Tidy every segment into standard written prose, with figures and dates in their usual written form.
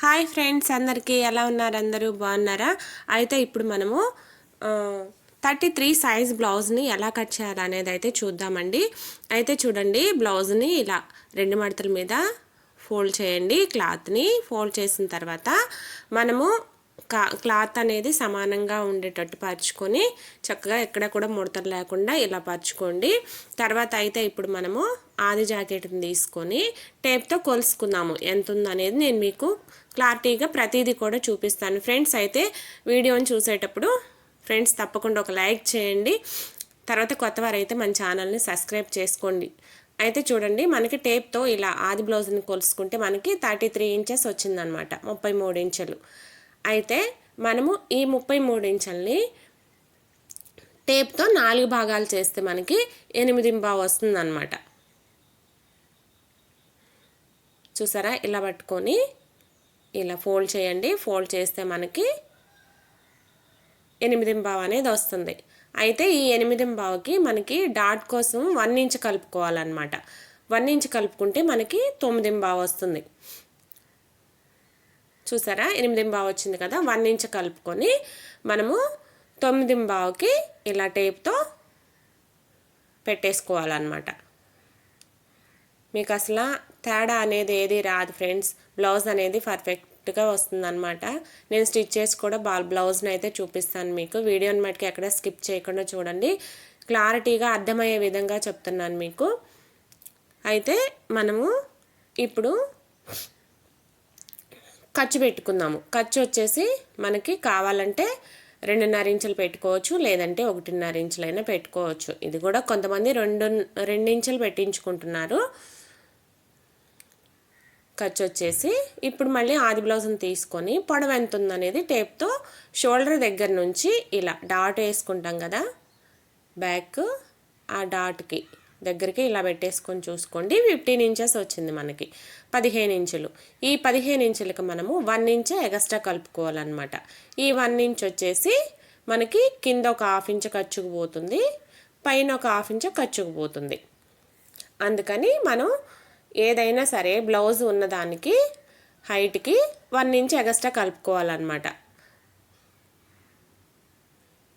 Hi friends, అందరికీ ఎలా ఉన్నారు? అందరూ బాగున్నారా? అయితే ఇప్పుడు మనము 33 సైజ్ బ్లౌజ్ని ఎలా కట్ చేయాలనేది అయితే చూద్దామండి. అయితే చూడండి, బ్లౌజ్ని ఇలా 2 మడతల మీద ఫోల్డ్ చేయండి. క్లాత్ని ఫోల్డ్ చేసిన తర్వాత మనము క్లాత్ అనేది సమానంగా ఉండేటట్టు పరుచుకొని చక్కగా ఎక్కడ కూడా ముడతలు లేకుండా ఇలా పరుచుకోండి. తర్వాత అయితే ఇప్పుడు మనము ఆది జాకెట్ని తీసుకొని టేప్తో కొలుసుకుందాము. ఎంత ఉందనేది నేను మీకు క్లారిటీగా ప్రతిదీ కూడా చూపిస్తాను ఫ్రెండ్స్. అయితే వీడియోని చూసేటప్పుడు ఫ్రెండ్స్ తప్పకుండా ఒక లైక్ చేయండి. తర్వాత కొత్తవారు అయితే మన ఛానల్ని సబ్స్క్రైబ్ చేసుకోండి. అయితే చూడండి, మనకి టేప్తో ఇలా ఆది బ్లౌజ్ని కొలుసుకుంటే మనకి 33 ఇంచెస్ వచ్చిందనమాట, 33 ఇంచులు. అయితే మనము ఈ 33 ఇంచుల్ని టేప్తో 4 భాగాలు చేస్తే మనకి 8.5 వస్తుందన్నమాట. చూసారా? ఇలా పట్టుకొని ఇలా ఫోల్డ్ చేయండి. ఫోల్డ్ చేస్తే మనకి 8.5 అనేది వస్తుంది. అయితే ఈ 8.5కి మనకి డాట్ కోసం 1 ఇంచ్ కలుపుకోవాలన్నమాట. 1 ఇంచ్ కలుపుకుంటే మనకి 9.5 వస్తుంది. చూసారా? 8.5 వచ్చింది కదా. 1 ఇంచ్ కలుపుకొని మనము 9.5కి ఇలా టేప్తో పెట్టేసుకోవాలన్నమాట. మీకు అసలు తేడా అనేది ఏది రాదు ఫ్రెండ్స్. బ్లౌజ్ అనేది పర్ఫెక్ట్గా వస్తుందన్నమాట. నేను స్టిచ్ చేసి కూడా బ్లౌజ్ని అయితే చూపిస్తాను మీకు. వీడియోని మటుకు ఎక్కడ స్కిప్ చేయకుండా చూడండి. క్లారిటీగా అర్థమయ్యే విధంగా చెప్తున్నాను మీకు. అయితే మనము ఇప్పుడు ఖర్చు పెట్టుకుందాము. ఖర్చు వచ్చేసి మనకి కావాలంటే 2.5 ఇంచులు పెట్టుకోవచ్చు, లేదంటే 1.5 ఇంచులైనా పెట్టుకోవచ్చు. ఇది కూడా కొంతమంది 2 ఇంచులు పెట్టించుకుంటున్నారు. ఖర్చు వచ్చేసి ఇప్పుడు మళ్ళీ ఆది బ్లౌజ్ని తీసుకొని పొడవు ఎంత ఉందనేది టేప్తో షోల్డర్ దగ్గర నుంచి ఇలా డాట్ వేసుకుంటాం కదా, బ్యాక్ ఆ డాట్కి దగ్గరికి ఇలా పెట్టేసుకొని చూసుకోండి. 15 ఇంచెస్ వచ్చింది మనకి, 15 ఇంచులు. ఈ 15 ఇంచులకి మనము 1 ఇంచ్ ఎక్స్ట్రా కలుపుకోవాలన్నమాట. ఈ 1 ఇంచ్ వచ్చేసి మనకి కింద ఒక 1/2 ఇంచ్ ఖర్చుకు పోతుంది, పైన ఒక 1/2 ఇంచ్ ఖర్చుకు పోతుంది. అందుకని మనం ఏదైనా సరే బ్లౌజ్ ఉన్నదానికి హైట్కి 1 ఇంచ్ ఎక్స్ట్రా కలుపుకోవాలన్నమాట.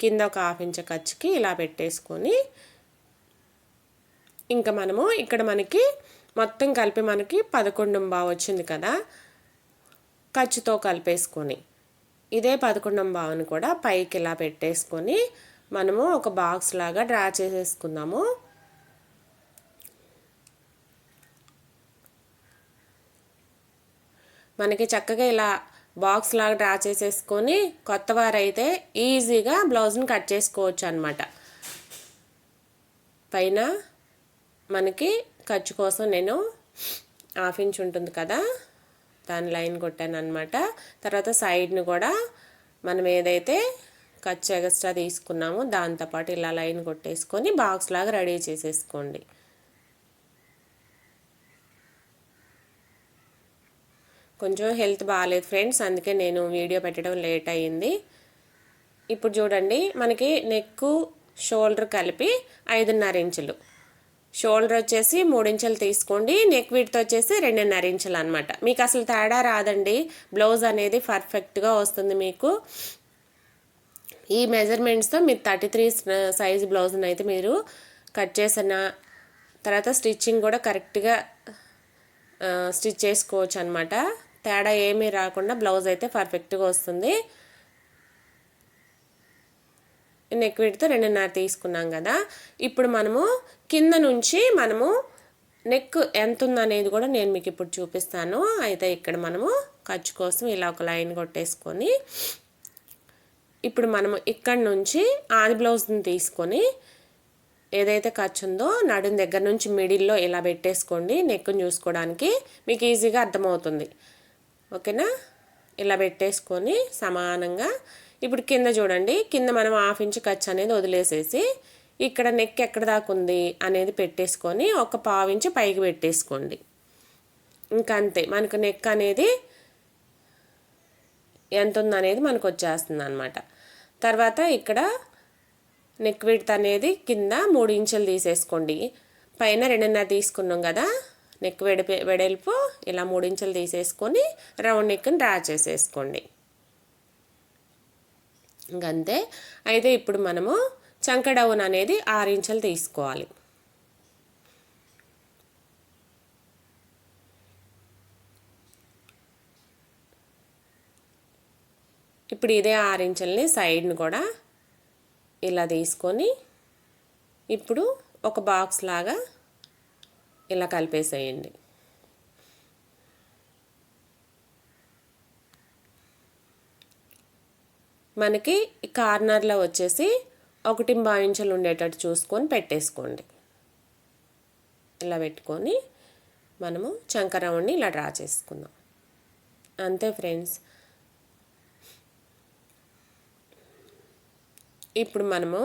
కింద ఒక 1/2 ఇంచ్ ఖర్చుకి ఇలా పెట్టేసుకొని ఇంకా మనము ఇక్కడ మనకి మొత్తం కలిపి మనకి 11.5 వచ్చింది కదా, ఖర్చుతో కలిపేసుకొని ఇదే 11.5ని కూడా పైకి ఇలా పెట్టేసుకొని మనము ఒక బాక్స్ లాగా డ్రా చేసేసుకుందాము. మనకి చక్కగా ఇలా బాక్స్ లాగా డ్రా చేసేసుకొని కొత్త వారైతే ఈజీగా బ్లౌజ్ని కట్ చేసుకోవచ్చు అన్నమాట. పైన మనకి ఖర్చు కోసం నేను 1/2 ఇంచ్ ఉంటుంది కదా, దాని లైన్ కొట్టాను అనమాట. తర్వాత సైడ్ని కూడా మనం ఏదైతే ఖర్చు ఎక్స్ట్రా తీసుకున్నామో దాంతోపాటు ఇలా లైన్ కొట్టేసుకొని బాక్స్ లాగా రెడీ చేసేసుకోండి. కొంచెం హెల్త్ బాగాలేదు ఫ్రెండ్స్, అందుకే నేను వీడియో పెట్టడం లేట్ అయ్యింది. ఇప్పుడు చూడండి, మనకి నెక్ షోల్డర్ కలిపి 5.5 ఇంచులు. షోల్డర్ వచ్చేసి 3 ఇంచులు తీసుకోండి, నెక్ విడ్త్ వచ్చేసి 2.5 ఇంచులు అనమాట. మీకు అసలు తేడా రాదండి, బ్లౌజ్ అనేది పర్ఫెక్ట్గా వస్తుంది మీకు. ఈ మెజర్మెంట్స్తో మీరు 33 సైజ్ బ్లౌజ్ని అయితే మీరు కట్ చేసిన తర్వాత స్టిచ్చింగ్ కూడా కరెక్ట్గా స్టిచ్ చేసుకోవచ్చు అనమాట. తేడా ఏమీ రాకుండా బ్లౌజ్ అయితే పర్ఫెక్ట్గా వస్తుంది. నెక్ విడ్త్ 2.5 తీసుకున్నాం కదా. ఇప్పుడు మనము కింద నుంచి మనము నెక్ ఎంత ఉందనేది కూడా నేను మీకు ఇప్పుడు చూపిస్తాను. అయితే ఇక్కడ మనము ఖర్చు కోసం ఇలా ఒక లైన్ కొట్టేసుకొని ఇప్పుడు మనము ఇక్కడ నుంచి ఆది బ్లౌజ్ని తీసుకొని ఏదైతే ఖర్చు ఉందో నడుం దగ్గర నుంచి మిడిల్లో ఇలా పెట్టేసుకోండి. నెక్ని చూసుకోవడానికి మీకు ఈజీగా అర్థమవుతుంది. ఓకేనా? ఇలా పెట్టేసుకొని సమానంగా ఇప్పుడు కింద చూడండి, కింద మనం 1/2 ఇంచ్ ఖర్చు అనేది వదిలేసేసి ఇక్కడ నెక్ ఎక్కడ దాకా ఉంది అనేది పెట్టేసుకొని ఒక 1/2 ఇంచ్ పైకి పెట్టేసుకోండి. ఇంకా అంతే, మనకు నెక్ అనేది ఎంత ఉందనేది మనకు వచ్చేస్తుంది అనమాట. తర్వాత ఇక్కడ నెక్ విడ్త్ అనేది కింద 3 ఇంచులు తీసేసుకోండి. పైన 2.5 తీసుకున్నాం కదా, నెక్ వెడల్పు ఇలా 3 ఇంచులు తీసేసుకొని రౌండ్ నెక్ని డ్రా చేసేసుకోండి. ఇంకంతే. అయితే ఇప్పుడు మనము చంక డౌన్ అనేది 6 ఇంచులు తీసుకోవాలి. ఇప్పుడు ఇదే 6 ఇంచుల్ని సైడ్ని కూడా ఇలా తీసుకొని ఇప్పుడు ఒక బాక్స్ లాగా ఇలా కలిపేసేయండి. మనకి ఈ కార్నర్లో వచ్చేసి 1.5 ఇంచులు ఉండేటట్టు చూసుకొని పెట్టేసుకోండి. ఇలా పెట్టుకొని మనము చంక రౌండ్ని ఇలా డ్రా చేసుకుందాం. అంతే ఫ్రెండ్స్. ఇప్పుడు మనము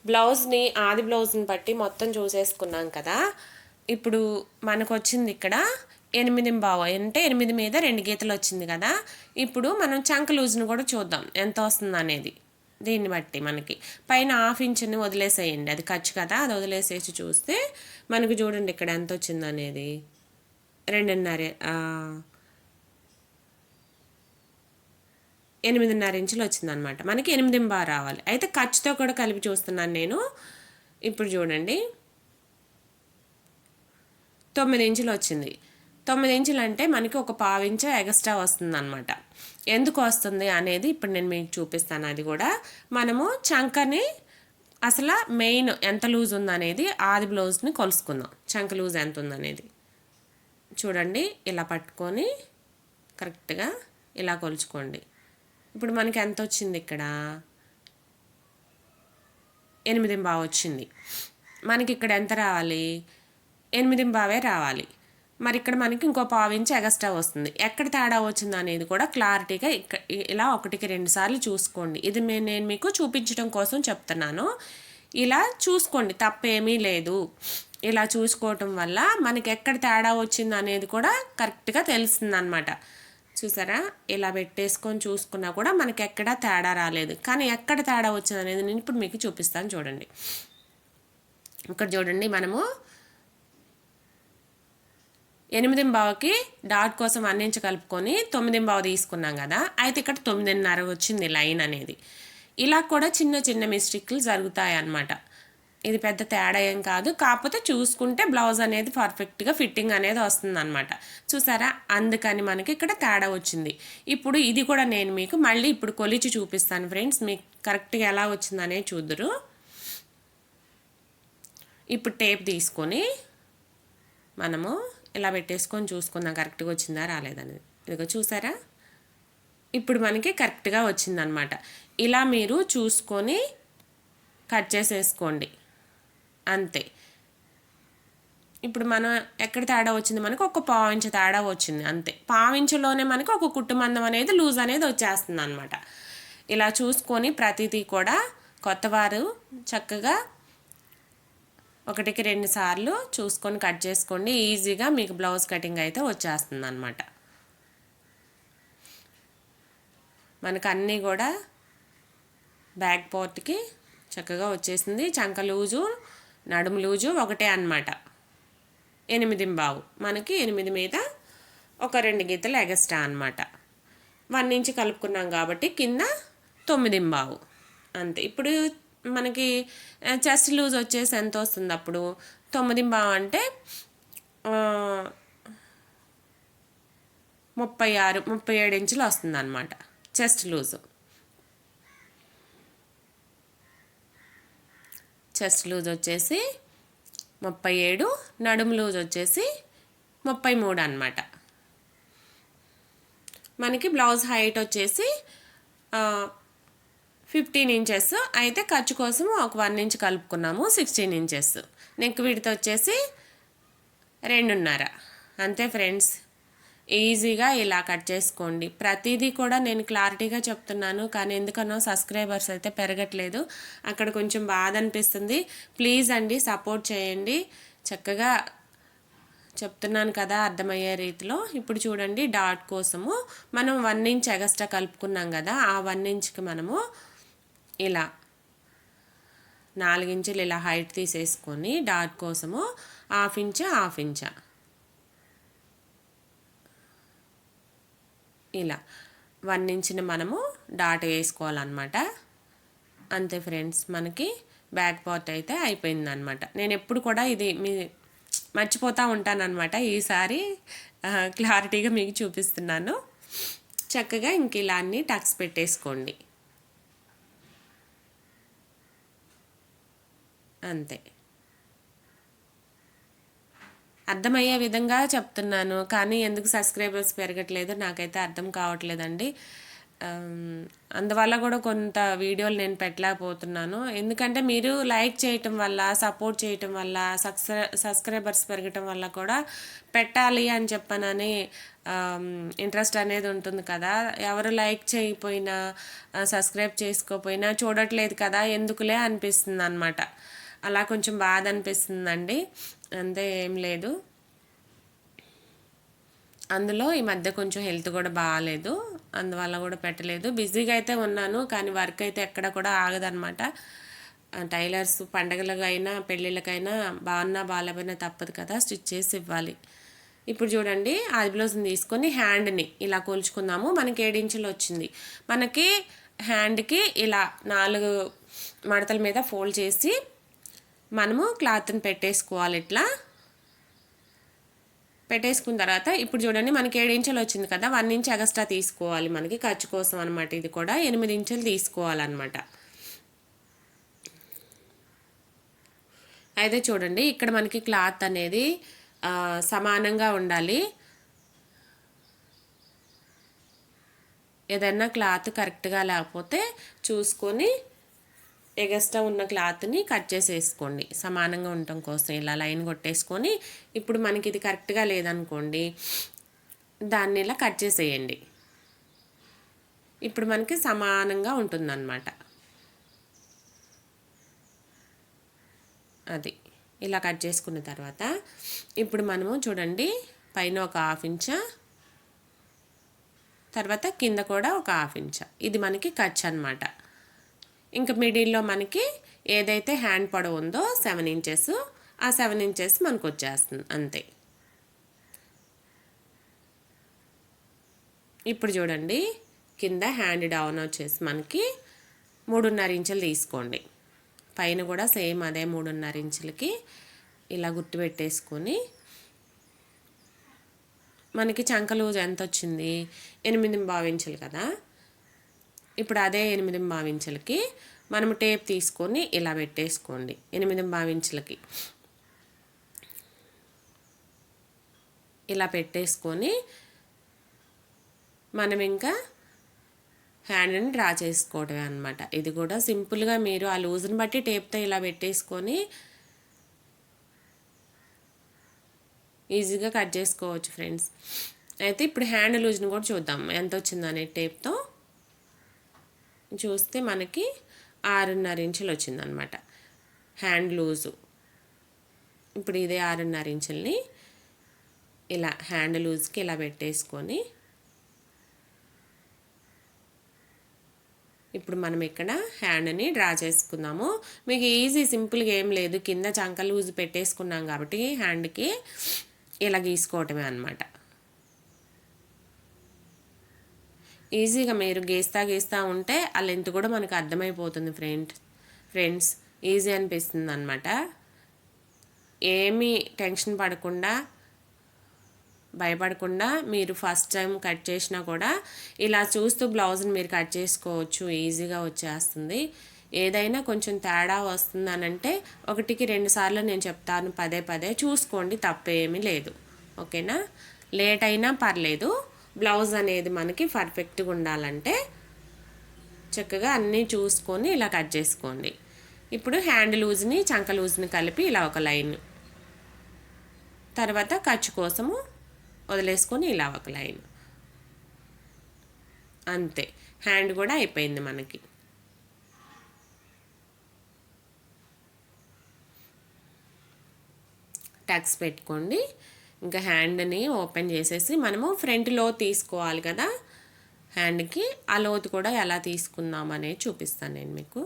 బ్లౌజ్ని ఆది బ్లౌజ్ని బట్టి మొత్తం చూసేసుకున్నాం కదా. ఇప్పుడు మనకు వచ్చింది ఇక్కడ 8.5 అంటే 8 మీద 2 గీతలు వచ్చింది కదా. ఇప్పుడు మనం చంక లూజ్ని కూడా చూద్దాం ఎంత వస్తుంది అనేది. దీన్ని బట్టి మనకి పైన 1/2 ఇంచుని వదిలేసేయండి, అది ఖర్చు కదా, అది వదిలేసేసి చూస్తే మనకు చూడండి ఇక్కడ ఎంత వచ్చింది అనేది 8.5 ఇంచులు వచ్చిందనమాట. మనకి 8.5 రావాలి. అయితే ఖర్చుతో కూడా కలిపి చూస్తున్నాను నేను. ఇప్పుడు చూడండి 9 ఇంచులు వచ్చింది. 9 ఇంచులు అంటే మనకి ఒక 1/2 ఇంచు ఎక్స్ట్రా వస్తుంది అనమాట. ఎందుకు వస్తుంది అనేది ఇప్పుడు నేను మీకు చూపిస్తాను. అది కూడా మనము చంకని అసలు మెయిన్ ఎంత లూజ్ ఉందనేది ఆది బ్లౌజ్ని కొలుసుకుందాం. చంక లూజ్ ఎంత ఉందనేది చూడండి. ఇలా పట్టుకొని కరెక్ట్గా ఇలా కొలుచుకోండి. ఇప్పుడు మనకి ఎంత వచ్చింది ఇక్కడ 8.5 వచ్చింది. మనకి ఇక్కడ ఎంత రావాలి 8.5 రావాలి. మరి ఇక్కడ మనకి ఇంకో 1/2 ఇంచు ఎక్స్ట్రా వస్తుంది. ఎక్కడ తేడా వచ్చింది అనేది కూడా క్లారిటీగా ఇలా 1కి 2 సార్లు చూసుకోండి. ఇది నేను మీకు చూపించడం కోసం చెప్తున్నాను. ఇలా చూసుకోండి, తప్పేమీ లేదు. ఇలా చూసుకోవటం వల్ల మనకి ఎక్కడ తేడా వచ్చింది అనేది కూడా కరెక్ట్గా తెలుస్తుంది అనమాట. చూసారా, ఇలా పెట్టేసుకొని చూసుకున్నా కూడా మనకి ఎక్కడ తేడా రాలేదు. కానీ ఎక్కడ తేడా వచ్చింది అనేది నేను ఇప్పుడు మీకు చూపిస్తాను చూడండి. ఇక్కడ చూడండి, మనము 8.5కి డాట్ కోసం 1 ఇంచు కలుపుకొని 9.5 తీసుకున్నాం కదా. అయితే ఇక్కడ 9.5 వచ్చింది లైన్ అనేది. ఇలా కూడా చిన్న చిన్న మిస్టేక్లు జరుగుతాయి అన్నమాట. ఇది పెద్ద తేడా ఏం కాదు, కాకపోతే చూసుకుంటే బ్లౌజ్ అనేది పర్ఫెక్ట్గా ఫిట్టింగ్ అనేది వస్తుంది అనమాట. చూసారా, అందుకని మనకి ఇక్కడ తేడా వచ్చింది. ఇప్పుడు ఇది కూడా నేను మీకు మళ్ళీ ఇప్పుడు కొలిచి చూపిస్తాను ఫ్రెండ్స్, మీకు కరెక్ట్గా ఎలా వచ్చిందనేది చూద్దురు. ఇప్పుడు టేప్ తీసుకొని మనము ఇలా పెట్టేసుకొని చూసుకుందాం కరెక్ట్గా వచ్చిందా రాలేదనేది. ఇదిగో చూసారా, ఇప్పుడు మనకి కరెక్ట్గా వచ్చిందనమాట. ఇలా మీరు చూసుకొని కట్ చేసేసుకోండి అంతే. ఇప్పుడు మనం ఎక్కడ తేడా వచ్చింది, మనకు ఒక 1/4 ఇంచు తేడా వచ్చింది అంతే. 1/4 ఇంచులోనే మనకి ఒక కుట్టు మందం అనేది లూజ్ అనేది వచ్చేస్తుంది అనమాట. ఇలా చూసుకొని ప్రతిదీ కూడా కొత్తవారు చక్కగా 1కి 2 సార్లు చూసుకొని కట్ చేసుకోండి. ఈజీగా మీకు బ్లౌజ్ కటింగ్ అయితే వచ్చేస్తుంది అనమాట. మనకు అన్నీ కూడా బ్యాక్ పార్ట్కి చక్కగా వచ్చేసింది. చంక లూజు నడుము లూజు ఒకటే అనమాట. 8.5 మనకి 8 మీద ఒక 2 గీతలు ఎగస్ట్రా అనమాట. 1 ఇంచు కలుపుకున్నాం కాబట్టి కింద 9.5 అంతే. ఇప్పుడు మనకి చెస్ట్ లూజ్ వచ్చేసి ఎంత వస్తుంది అప్పుడు 9.5 అంటే 36-37 ఇంచులు వస్తుంది అనమాట చెస్ట్ లూజు. చెస్ట్ లూజ్ వచ్చేసి 37, నడుము లూజ్ వచ్చేసి 33 అనమాట. మనకి బ్లౌజ్ హైట్ వచ్చేసి 15 ఇంచెస్. అయితే ఖర్చు కోసం ఒక 1 ఇంచ్ కలుపుకున్నాము, 16 ఇంచెస్. నెక్ విడ్త్ వచ్చేసి 2.5 అంతే ఫ్రెండ్స్. ఈజీగా ఇలా కట్ చేసుకోండి. ప్రతిదీ కూడా నేను క్లారిటీగా చెప్తున్నాను, కానీ ఎందుకనో సబ్స్క్రైబర్స్ అయితే పెరగట్లేదు. అక్కడ కొంచెం బాధ అనిపిస్తుంది. ప్లీజ్ అండి సపోర్ట్ చేయండి. చక్కగా చెప్తున్నాను కదా అర్థమయ్యే రీతిలో. ఇప్పుడు చూడండి, డాట్ కోసము మనం 1 ఇంచ్ ఎగస్ట్రా కలుపుకున్నాం కదా. ఆ 1 ఇంచ్కి మనము ఇలా 4 ఇంచులు ఇలా హైట్ తీసేసుకొని డాట్ కోసము 1/2 ఇంచ్ ఇలా 1 ఇంచ్ని మనము డాట్ వేసుకోవాలన్నమాట. అంతే ఫ్రెండ్స్, మనకి బ్యాక్ పార్ట్ అయితే అయిపోయిందనమాట. నేను ఎప్పుడు కూడా ఇది మర్చిపోతూ ఉంటానన్నమాట. ఈసారి క్లారిటీగా మీకు చూపిస్తున్నాను. చక్కగా ఇంక ఇలా అన్నీ టక్స్ పెట్టేసుకోండి. అంతే, అర్థమయ్యే విధంగా చెప్తున్నాను, కానీ ఎందుకు సబ్స్క్రైబర్స్ పెరగట్లేదు నాకైతే అర్థం కావట్లేదండి. అందువల్ల కూడా కొంత వీడియోలు నేను పెట్టలేకపోతున్నాను. ఎందుకంటే మీరు లైక్ చేయటం వల్ల, సపోర్ట్ చేయటం వల్ల, సబ్స్క్రైబర్స్ పెరగటం వల్ల కూడా పెట్టాలి అని చెప్పనని ఇంట్రెస్ట్ అనేది ఉంటుంది కదా. ఎవరు లైక్ చేయకపోయినా, సబ్స్క్రైబ్ చేసుకోకపోయినా చూడట్లేదు కదా, ఎందుకులే అనిపిస్తుంది అన్నమాట. అలా కొంచెం బాధ అనిపిస్తుందండి, అంతే, ఏం లేదు. అందులో ఈ మధ్య కొంచెం హెల్త్ కూడా బాగాలేదు, అందువల్ల కూడా పెట్టలేదు. బిజీగా అయితే ఉన్నాను, కానీ వర్క్ అయితే ఎక్కడ కూడా ఆగదనమాట. టైలర్స్ పండగలకైనా పెళ్ళిళ్ళకైనా బాగున్నా బాగాలేకపోయినా తప్పదు కదా, స్టిచ్ చేసి ఇవ్వాలి. ఇప్పుడు చూడండి, ఆది బ్లౌజ్ని తీసుకొని హ్యాండ్ని ఇలా కొలుచుకుందాము. మనకి 7 ఇంచులు వచ్చింది. మనకి హ్యాండ్కి ఇలా 4 మడతల మీద ఫోల్డ్ చేసి మనము క్లాత్ని పెట్టేసుకోవాలి. ఇట్లా పెట్టేసుకున్న తర్వాత ఇప్పుడు చూడండి, మనకి 7 ఇంచులు వచ్చింది కదా, 1 ఇంచ్ ఎక్స్ట్రా తీసుకోవాలి మనకి ఖర్చు కోసం అనమాట. ఇది కూడా 8 ఇంచులు తీసుకోవాలన్నమాట. అయితే చూడండి, ఇక్కడ మనకి క్లాత్ అనేది సమానంగా ఉండాలి. ఏదైనా క్లాత్ కరెక్ట్గా లేకపోతే చూసుకొని ఎగస్ట్రా ఉన్న క్లాత్ని కట్ చేసేసుకోండి, సమానంగా ఉండటం కోసం. ఇలా లైన్ కొట్టేసుకొని, ఇప్పుడు మనకి ఇది కరెక్ట్గా లేదనుకోండి, దాన్ని ఇలా కట్ చేసేయండి. ఇప్పుడు మనకి సమానంగా ఉంటుందన్నమాట. అది ఇలా కట్ చేసుకున్న తర్వాత ఇప్పుడు మనము చూడండి, పైన ఒక 1/2 ఇంచ్, తర్వాత కింద కూడా ఒక 1/2 ఇంచ్. ఇది మనకి ఖర్చు అనమాట. ఇంకా మిడిల్లో మనకి ఏదైతే హ్యాండ్ పొడవు ఉందో 7 ఇంచెస్, ఆ 7 ఇంచెస్ మనకు వచ్చేస్తుంది అంతే. ఇప్పుడు చూడండి, కింద హ్యాండ్ డౌన్ వచ్చేసి మనకి 3.5 ఇంచులు తీసుకోండి. పైన కూడా సేమ్ అదే 3.5 ఇంచులకి ఇలా గుర్తు పెట్టేసుకొని, మనకి చంక లూజ్ ఎంత వచ్చింది, 8.25 ఇంచులు కదా. ఇప్పుడు అదే 8.25 ఇంచులకి మనము టేప్ తీసుకొని ఇలా పెట్టేసుకోండి. 8.25 ఇంచులకి ఇలా పెట్టేసుకొని మనం ఇంకా హ్యాండ్ని డ్రా చేసుకోవటమే అనమాట. ఇది కూడా సింపుల్గా మీరు ఆ లూజ్ని బట్టి టేప్తో ఇలా పెట్టేసుకొని ఈజీగా కట్ చేసుకోవచ్చు ఫ్రెండ్స్. అయితే ఇప్పుడు హ్యాండ్ లూజ్ని కూడా చూద్దాం ఎంత వచ్చిందనే టేప్తో చూస్తే మనకి 6.5 ఇంచులు వచ్చిందనమాట హ్యాండ్ లూజు. ఇప్పుడు ఇదే 6.5 ఇంచుల్ని ఇలా హ్యాండ్ లూజ్కి ఇలా పెట్టేసుకొని, ఇప్పుడు మనం ఇక్కడ హ్యాండ్ని డ్రా చేసుకుందాము. మీకు ఈజీ, సింపుల్గా ఏం లేదు, కింద చంక లూజ్ పెట్టేసుకున్నాం కాబట్టి హ్యాండ్కి ఇలా గీసుకోవటమే అనమాట. ఈజీగా మీరు గీస్తా ఉంటే ఆ లెంత్ కూడా మనకు అర్థమైపోతుంది ఫ్రెండ్స్. ఈజీ అనిపిస్తుంది అనమాట. ఏమీ టెన్షన్ పడకుండా, భయపడకుండా మీరు ఫస్ట్ టైం కట్ చేసినా కూడా ఇలా చూస్తూ బ్లౌజ్ని మీరు కట్ చేసుకోవచ్చు, ఈజీగా వచ్చేస్తుంది. ఏదైనా కొంచెం తేడా వస్తుందనంటే 1కి 2 సార్లు నేను చెప్తాను, పదే చూసుకోండి, తప్పేమీ లేదు. ఓకేనా? లేట్ అయినా పర్లేదు, బ్లౌజ్ అనేది మనకి పర్ఫెక్ట్గా ఉండాలంటే చక్కగా అన్నీ చూసుకొని ఇలా కట్ చేసుకోండి. ఇప్పుడు హ్యాండ్ లూజ్ని చంక లూజ్ని కలిపి ఇలా ఒక లైన్, తర్వాత ఖర్చు కోసము వదిలేసుకొని ఇలా ఒక లైన్, అంతే. హ్యాండ్ కూడా అయిపోయింది మనకి. టక్స్ పెట్టుకోండి. ఇంకా హ్యాండ్ని ఓపెన్ చేసేసి మనము ఫ్రంట్లో తీసుకోవాలి కదా హ్యాండ్కి, ఆ లోతు కూడా ఎలా తీసుకుందాం అనేది చూపిస్తాను నేను మీకు.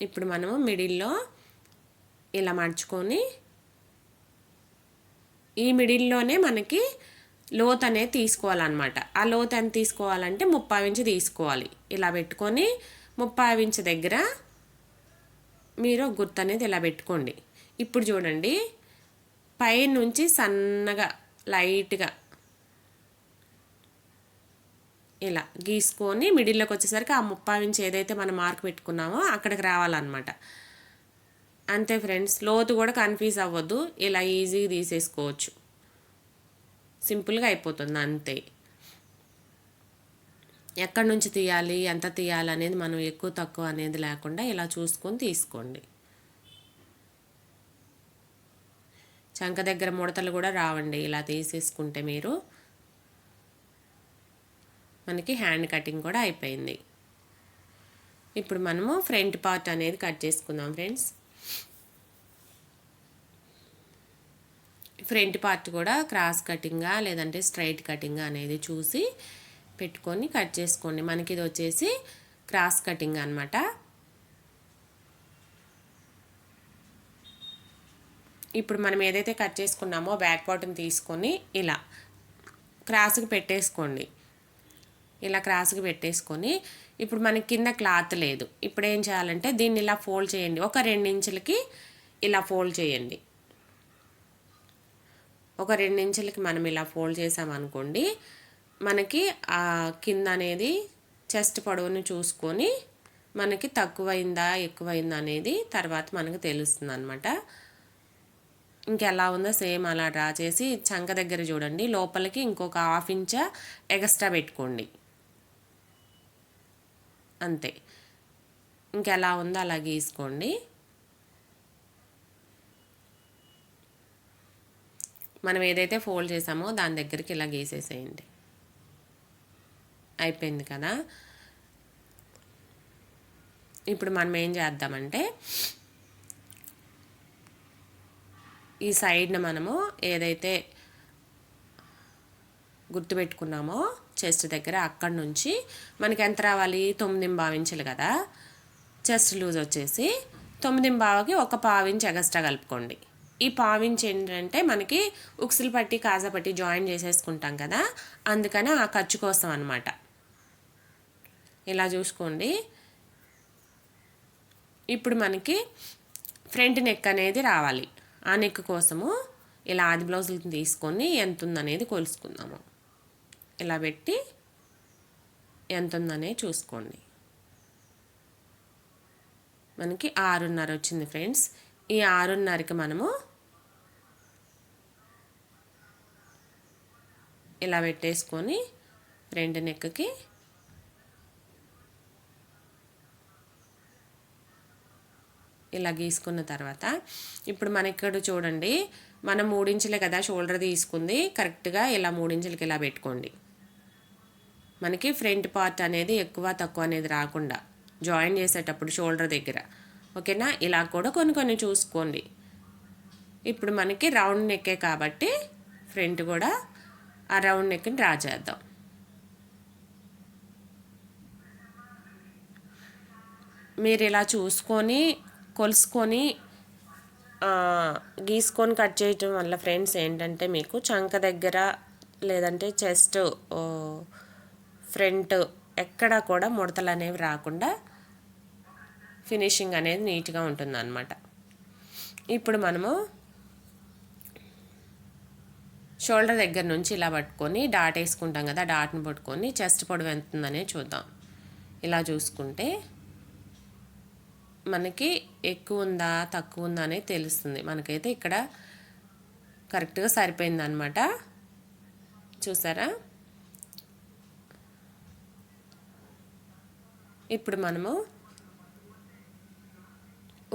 ఇప్పుడు మనము మిడిల్లో ఇలా మడుచుకొని ఈ మిడిల్లోనే మనకి లోత్ అనేది తీసుకోవాలన్నమాట. ఆ లోత్ ఎంత తీసుకోవాలంటే 30 ఇంచు తీసుకోవాలి. ఇలా పెట్టుకొని 30 ఇంచు దగ్గర మీరు గుర్తు అనేది ఇలా పెట్టుకోండి. ఇప్పుడు చూడండి, పై నుంచి సన్నగా లైట్గా ఇలా గీసుకొని మిడిల్లోకి వచ్చేసరికి ఆ 30 ఇంచు ఏదైతే మనం మార్క్ పెట్టుకున్నామో అక్కడికి రావాలన్నమాట. అంతే ఫ్రెండ్స్, లోతు కూడా కన్ఫ్యూజ్ అవ్వద్దు, ఇలా ఈజీగా తీసేసుకోవచ్చు, సింపుల్గా అయిపోతుంది అంతే. ఎక్కడి నుంచి తీయాలి, ఎంత తీయాలి అనేది మనం ఎక్కువ తక్కువ అనేది లేకుండా ఇలా చూసుకొని తీసుకోండి. చంక దగ్గర ముడతలు కూడా రావండి ఇలా తీసేసుకుంటే. మీరు మనకి హ్యాండ్ కటింగ్ కూడా అయిపోయింది. ఇప్పుడు మనము ఫ్రంట్ పార్ట్ అనేది కట్ చేసుకుందాం ఫ్రెండ్స్. ఫ్రంట్ పార్ట్ కూడా క్రాస్ కటింగా లేదంటే స్ట్రైట్ కటింగా అనేది చూసి పెట్టుకొని కట్ చేసుకోండి. మనకి ఇది వచ్చేసి క్రాస్ కటింగ్ అనమాట. ఇప్పుడు మనం ఏదైతే కట్ చేసుకున్నామో బ్యాక్ పార్ట్ని తీసుకొని ఇలా క్రాస్కి పెట్టేసుకోండి. ఇలా క్రాస్కి పెట్టేసుకొని ఇప్పుడు మనకి కింద క్లాత్ లేదు. ఇప్పుడు ఏం చేయాలంటే దీన్ని ఇలా ఫోల్డ్ చేయండి. ఒక 2 ఇంచులకి ఇలా ఫోల్డ్ చేయండి. ఒక 2 ఇంచులకి మనం ఇలా ఫోల్డ్ చేసామనుకోండి, మనకి ఆ కింద అనేది చెస్ట్ పొడవును చూసుకొని మనకి తక్కువైందా ఎక్కువైందా అనేది తర్వాత మనకు తెలుస్తుంది అనమాట. ఇంకెలా ఉందో సేమ్ అలా డ్రా చేసి చంక దగ్గర చూడండి, లోపలికి ఇంకొక 1/2 ఇంచ్ ఎక్స్ట్రా పెట్టుకోండి. అంతే, ఇంకెలా ఉందో అలా గీసుకోండి. మనం ఏదైతే ఫోల్డ్ చేసామో దాని దగ్గరికి ఇలా గీసేసేయండి. అయిపోయింది కదా. ఇప్పుడు మనం ఏం చేద్దామంటే ఈ సైడ్న మనము ఏదైతే గుర్తుపెట్టుకున్నామో చెస్ట్ దగ్గర అక్కడి నుంచి మనకి ఎంత రావాలి, 9.5 ఇంచులు కదా. చెస్ట్ లూజ్ వచ్చేసి 9.5కి ఒక 1/4 ఇంచ్ ఎగస్ట్రా కలుపుకోండి. ఈ 1/4 ఇంచ్ ఏంటంటే మనకి ఉక్సులు పట్టి కాజా పట్టి జాయిన్ చేసేసుకుంటాం కదా, అందుకని ఆ ఖర్చు కోసం అనమాట. ఇలా చూసుకోండి. ఇప్పుడు మనకి ఫ్రంట్ నెక్ అనేది రావాలి. ఆ నెక్ కోసము ఇలా ఆది బ్లౌజులు తీసుకొని ఎంత ఉందనేది కొలుసుకుందాము. ఇలా పెట్టి ఎంత ఉందనేది చూసుకోండి. మనకి 6.5 వచ్చింది ఫ్రెండ్స్. ఈ 6.5కి మనము ఇలా పెట్టేసుకొని ఫ్రంట్ నెక్కి ఇలా గీసుకున్న తర్వాత ఇప్పుడు మన ఇక్కడ చూడండి, మనం 3 ఇంచులే కదా షోల్డర్ తీసుకుంది, కరెక్ట్గా ఇలా 3 ఇంచులకి ఇలా పెట్టుకోండి. మనకి ఫ్రంట్ పార్ట్ అనేది ఎక్కువ తక్కువ అనేది రాకుండా జాయిన్ చేసేటప్పుడు షోల్డర్ దగ్గర, ఓకేనా. ఇలా కూడా కొన్ని చూసుకోండి. ఇప్పుడు మనకి రౌండ్ నెక్కే కాబట్టి ఫ్రంట్ కూడా ఆ రౌండ్ నెక్ని డ్రా చేద్దాం. మీరు ఇలా చూసుకొని కొలుసుకొని గీసుకొని కట్ చేయటం వల్ల ఫ్రెండ్స్ ఏంటంటే మీకు చంక దగ్గర లేదంటే చెస్ట్ ఫ్రంట్ ఎక్కడ కూడా ముడతలు అనేవి రాకుండా ఫినిషింగ్ అనేది నీట్గా ఉంటుంది అన్నమాట. ఇప్పుడు మనము షోల్డర్ దగ్గర నుంచి ఇలా పట్టుకొని డాట్ వేసుకుంటాం కదా, డాట్ని పట్టుకొని చెస్ట్ పొడవు ఎంత ఉందనే చూద్దాం. ఇలా చూసుకుంటే మనకి ఎక్కువ ఉందా తక్కువ ఉందా అనేది తెలుస్తుంది. మనకైతే ఇక్కడ కరెక్ట్గా సరిపోయింది అనమాట. చూసారా. ఇప్పుడు మనము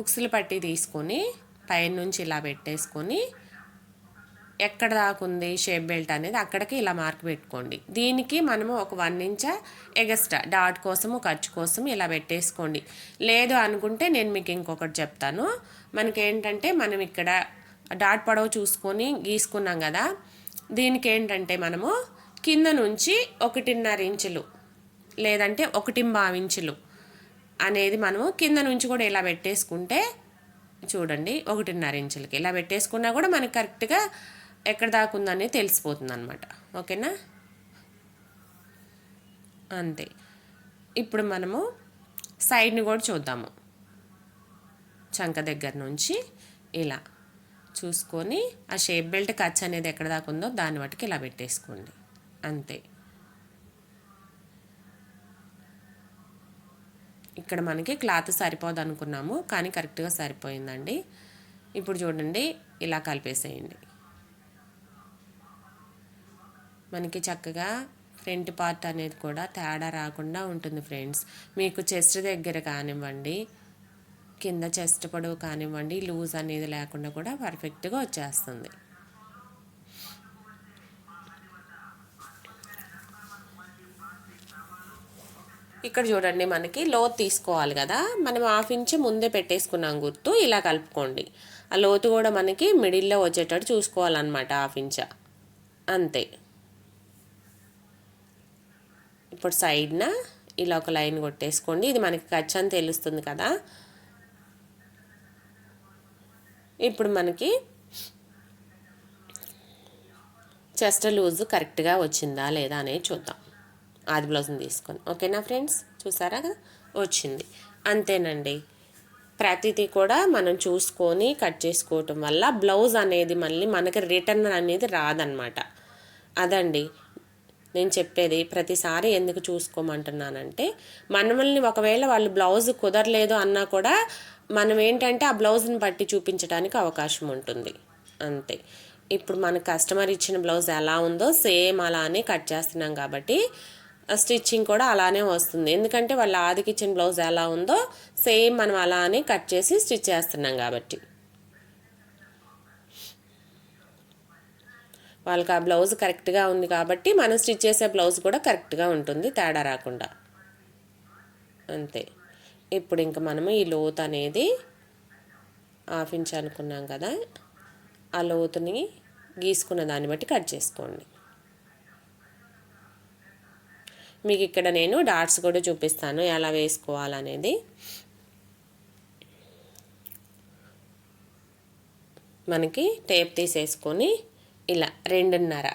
ఉక్సులు పట్టి తీసుకొని పైన నుంచి ఇలా పెట్టేసుకొని ఎక్కడ దాకుంది షేప్ బెల్ట్ అనేది అక్కడికి ఇలా మార్క్ పెట్టుకోండి. దీనికి మనము ఒక 1 ఇంచ్ ఎగస్ట్రా డాట్ కోసము ఖర్చు కోసం ఇలా పెట్టేసుకోండి. లేదు అనుకుంటే నేను మీకు ఇంకొకటి చెప్తాను. మనకేంటంటే మనం ఇక్కడ డాట్ పొడవు చూసుకొని గీసుకున్నాం కదా, దీనికి ఏంటంటే మనము కింద నుంచి 1.5 ఇంచులు లేదంటే 1.5 ఇంచులు అనేది మనము కింద నుంచి కూడా ఇలా పెట్టేసుకుంటే చూడండి 1.5 ఇంచులకి ఇలా పెట్టేసుకున్నా కూడా మనకి కరెక్ట్గా ఎక్కడ దాకా ఉందని తెలిసిపోతుంది అనమాట. ఓకేనా, అంతే. ఇప్పుడు మనము సైడ్ని కూడా చూద్దాము. చంక దగ్గర నుంచి ఇలా చూసుకొని ఆ షేప్ బెల్ట్ ఖర్చు అనేది ఎక్కడ దాకా ఉందో దాన్ని బట్టి ఇలా పెట్టేసుకోండి, అంతే. ఇక్కడ మనకి క్లాత్ సరిపోదు అనుకున్నాము, కానీ కరెక్ట్గా సరిపోయిందండి. ఇప్పుడు చూడండి ఇలా కలిపేసేయండి. మనకి చక్కగా ఫ్రంట్ పార్ట్ అనేది కూడా తేడా రాకుండా ఉంటుంది ఫ్రెండ్స్. మీకు చెస్ట్ దగ్గర కానివ్వండి, కింద చెస్ట్ పొడవు కానివ్వండి, లూజ్ అనేది లేకుండా కూడా పర్ఫెక్ట్గా వచ్చేస్తుంది. ఇక్కడ చూడండి మనకి లోతు తీసుకోవాలి కదా, మనం 1/2 ఇంచ్ ముందే పెట్టేసుకున్నాం గుర్తు. ఇలా కలుపుకోండి. ఆ లోతు కూడా మనకి మిడిల్లో వచ్చేటట్టు చూసుకోవాలన్నమాట, 1/2 ఇంచ్, అంతే. ఇప్పుడు సైడ్న ఇలా ఒక లైన్ కొట్టేసుకోండి. ఇది మనకి ఖర్చు అని తెలుస్తుంది కదా. ఇప్పుడు మనకి చెస్ట్ లూజ్ కరెక్ట్గా వచ్చిందా లేదా అనేది చూద్దాం. ఆది బ్లౌజ్ని తీసుకొని. ఓకేనా ఫ్రెండ్స్, చూసారా కదా వచ్చింది, అంతేనండి. ప్రతిదీ కూడా మనం చూసుకొని కట్ చేసుకోవటం వల్ల బ్లౌజ్ అనేది మళ్ళీ మనకి రిటర్న్ అనేది రాదనమాట. అదండి నేను చెప్పేది. ప్రతిసారి ఎందుకు చూసుకోమంటున్నానంటే, మనల్ని ఒకవేళ వాళ్ళు బ్లౌజ్ కుదరలేదు అన్నా కూడా మనం ఏంటంటే ఆ బ్లౌజ్ని బట్టి చూపించడానికి అవకాశం ఉంటుంది, అంతే. ఇప్పుడు మన కస్టమర్ ఇచ్చిన బ్లౌజ్ ఎలా ఉందో సేమ్ అలానే కట్ చేస్తున్నాం కాబట్టి స్టిచ్చింగ్ కూడా అలానే వస్తుంది. ఎందుకంటే వాళ్ళ ఆదికి ఇచ్చిన బ్లౌజ్ ఎలా ఉందో సేమ్ మనం అలానే కట్ చేసి స్టిచ్ చేస్తున్నాం కాబట్టి. వాళ్ళకి ఆ బ్లౌజ్ కరెక్ట్గా ఉంది కాబట్టి మనం స్టిచ్ చేసే బ్లౌజ్ కూడా కరెక్ట్గా ఉంటుంది, తేడా రాకుండా, అంతే. ఇప్పుడు ఇంకా మనము ఈ లోతు అనేది 1/2 ఇంచ్ అనుకున్నాం కదా, ఆ లోతుని గీసుకున్న దాన్ని బట్టి కట్ చేసుకోండి. మీకు ఇక్కడ నేను డాట్స్ కూడా చూపిస్తాను ఎలా వేసుకోవాలనేది. మనకి టేప్ తీసేసుకొని ఇలా 2.5,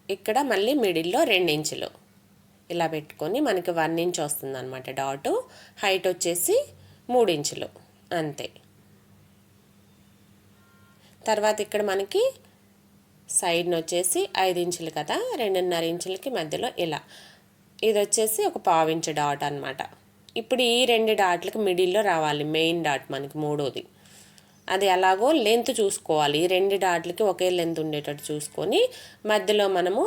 ఇక్కడ మళ్ళీ మిడిల్లో 2 ఇంచులు ఇలా పెట్టుకొని మనకి 1 ఇంచ్ వస్తుంది అనమాట డాటు. హైట్ వచ్చేసి 3 ఇంచులు, అంతే. తర్వాత ఇక్కడ మనకి సైడ్ని వచ్చేసి 5 ఇంచులు కదా, 2.5 ఇంచులకి మధ్యలో ఇలా, ఇది వచ్చేసి ఒక 1/2 ఇంచ్ డాట్ అనమాట. ఇప్పుడు ఈ 2 డాట్లకి మిడిల్లో రావాలి మెయిన్ డాట్ మనకి మూడోది. అది ఎలాగో లెంత్ చూసుకోవాలి. ఈ 2 డాట్లకి ఒకే లెంత్ ఉండేటట్టు చూసుకొని మధ్యలో మనము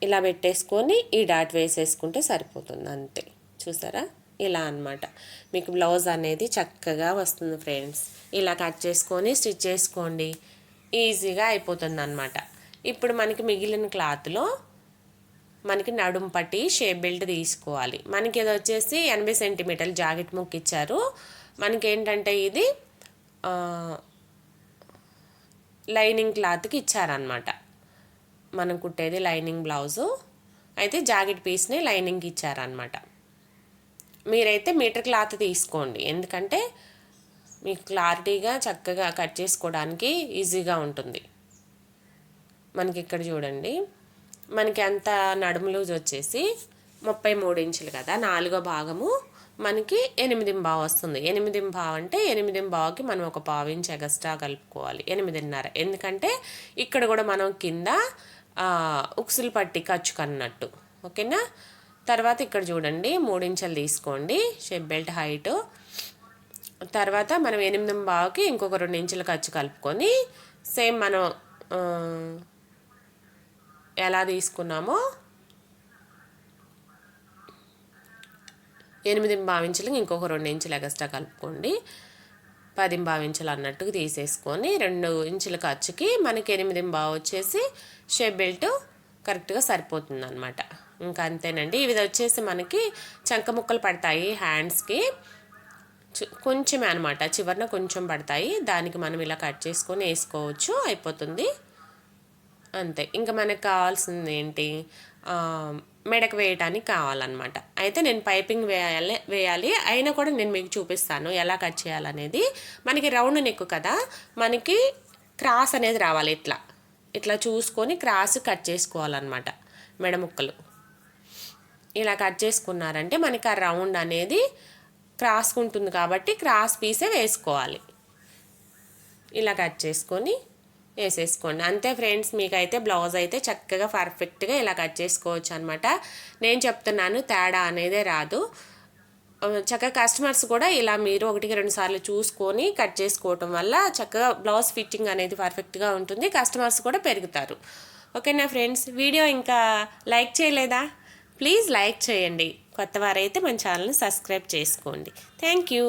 ఇలా పెట్టేసుకొని ఈ డాట్ వేసేసుకుంటే సరిపోతుంది, అంతే. చూసారా, ఇలా అన్నమాట. మీకు బ్లౌజ్ అనేది చక్కగా వస్తుంది ఫ్రెండ్స్. ఇలా కట్ చేసుకొని స్టిచ్ చేసుకోండి, ఈజీగా అయిపోతుంది అన్నమాట. ఇప్పుడు మనకి మిగిలిన క్లాత్లో మనకి నడుము పట్టి షేప్ బెల్ట్ తీసుకోవాలి. మనకి ఇది వచ్చేసి 80 సెంటీమీటర్లు జాకెట్ ముక్క ఇచ్చారు. మనకి ఏంటంటే ఇది లైనింగ్ క్లాత్కి ఇచ్చారనమాట. మనం కుట్టేది లైనింగ్ బ్లౌజు, అయితే జాకెట్ పీస్ని లైనింగ్కి ఇచ్చారనమాట. మీరైతే మీటర్ క్లాత్ తీసుకోండి, ఎందుకంటే మీకు క్లారిటీగా చక్కగా కట్ చేసుకోవడానికి ఈజీగా ఉంటుంది. మనకి ఇక్కడ చూడండి, మనకి అంత నడుము లూజ్ వచ్చేసి 33 ఇంచులు కదా, 4వ భాగము మనకి 8.5 వస్తుంది. 8.5 అంటే 8.5కి మనం ఒక 1/2 ఇంచ్ ఎక్స్ట్రా కలుపుకోవాలి, 8.5. ఎందుకంటే ఇక్కడ కూడా మనం కింద ఉక్సులు పట్టి ఖర్చు కన్నట్టు, ఓకేనా. తర్వాత ఇక్కడ చూడండి 3 ఇంచులు తీసుకోండి షేప్ బెల్ట్ హైట్. తర్వాత మనం 8.5కి ఇంకొక 2 ఇంచుల ఖర్చు కలుపుకొని సేమ్ మనం ఎలా తీసుకున్నామో 8.5 ఇంచులకి ఇంకొక 2 ఇంచులు ఎక్స్ట్రా కలుపుకోండి. 10.5 ఇంచులు అన్నట్టుగా తీసేసుకొని 2 ఇంచుల ఖర్చుకి మనకి 8.5 వచ్చేసి షేప్ బెల్ట్ కరెక్ట్గా సరిపోతుంది అనమాట. ఇంకా అంతేనండి. ఇవి వచ్చేసి మనకి చంక ముక్కలు పడతాయి హ్యాండ్స్కి, కొంచెమే అనమాట, చివరిన కొంచెం పడతాయి. దానికి మనం ఇలా కట్ చేసుకొని వేసుకోవచ్చు, అయిపోతుంది, అంతే. ఇంకా మనకు కావాల్సింది ఏంటి, మెడకు వేయటానికి కావాలన్నమాట. అయితే నేను పైపింగ్ వేయాలి అయినా కూడా నేను మీకు చూపిస్తాను ఎలా కట్ చేయాలనేది. మనకి రౌండ్ నెక్ కదా, మనకి క్రాస్ అనేది రావాలి. ఇట్లా చూసుకొని క్రాస్ కట్ చేసుకోవాలన్నమాట. మెడ ముక్కలు ఇలా కట్ చేసుకున్నారంటే మనకి ఆ రౌండ్ అనేది క్రాస్గా ఉంటుంది కాబట్టి క్రాస్ పీసే వేసుకోవాలి. ఇలా కట్ చేసుకొని వేసేసుకోండి అంతే ఫ్రెండ్స్. మీకైతే బ్లౌజ్ అయితే చక్కగా పర్ఫెక్ట్గా ఇలా కట్ చేసుకోవచ్చు అనమాట. నేను చెప్తున్నాను, తేడా అనేదే రాదు. చక్కగా కస్టమర్స్ కూడా ఇలా మీరు 1-2 సార్లు చూసుకొని కట్ చేసుకోవటం వల్ల చక్కగా బ్లౌజ్ ఫిట్టింగ్ అనేది పర్ఫెక్ట్గా ఉంటుంది. కస్టమర్స్ కూడా పెరుగుతారు. ఓకేనా ఫ్రెండ్స్, వీడియో ఇంకా లైక్ చేయలేదా? ప్లీజ్ లైక్ చేయండి. కొత్త వారైతే మన ఛానల్ని సబ్స్క్రైబ్ చేసుకోండి. Thank you.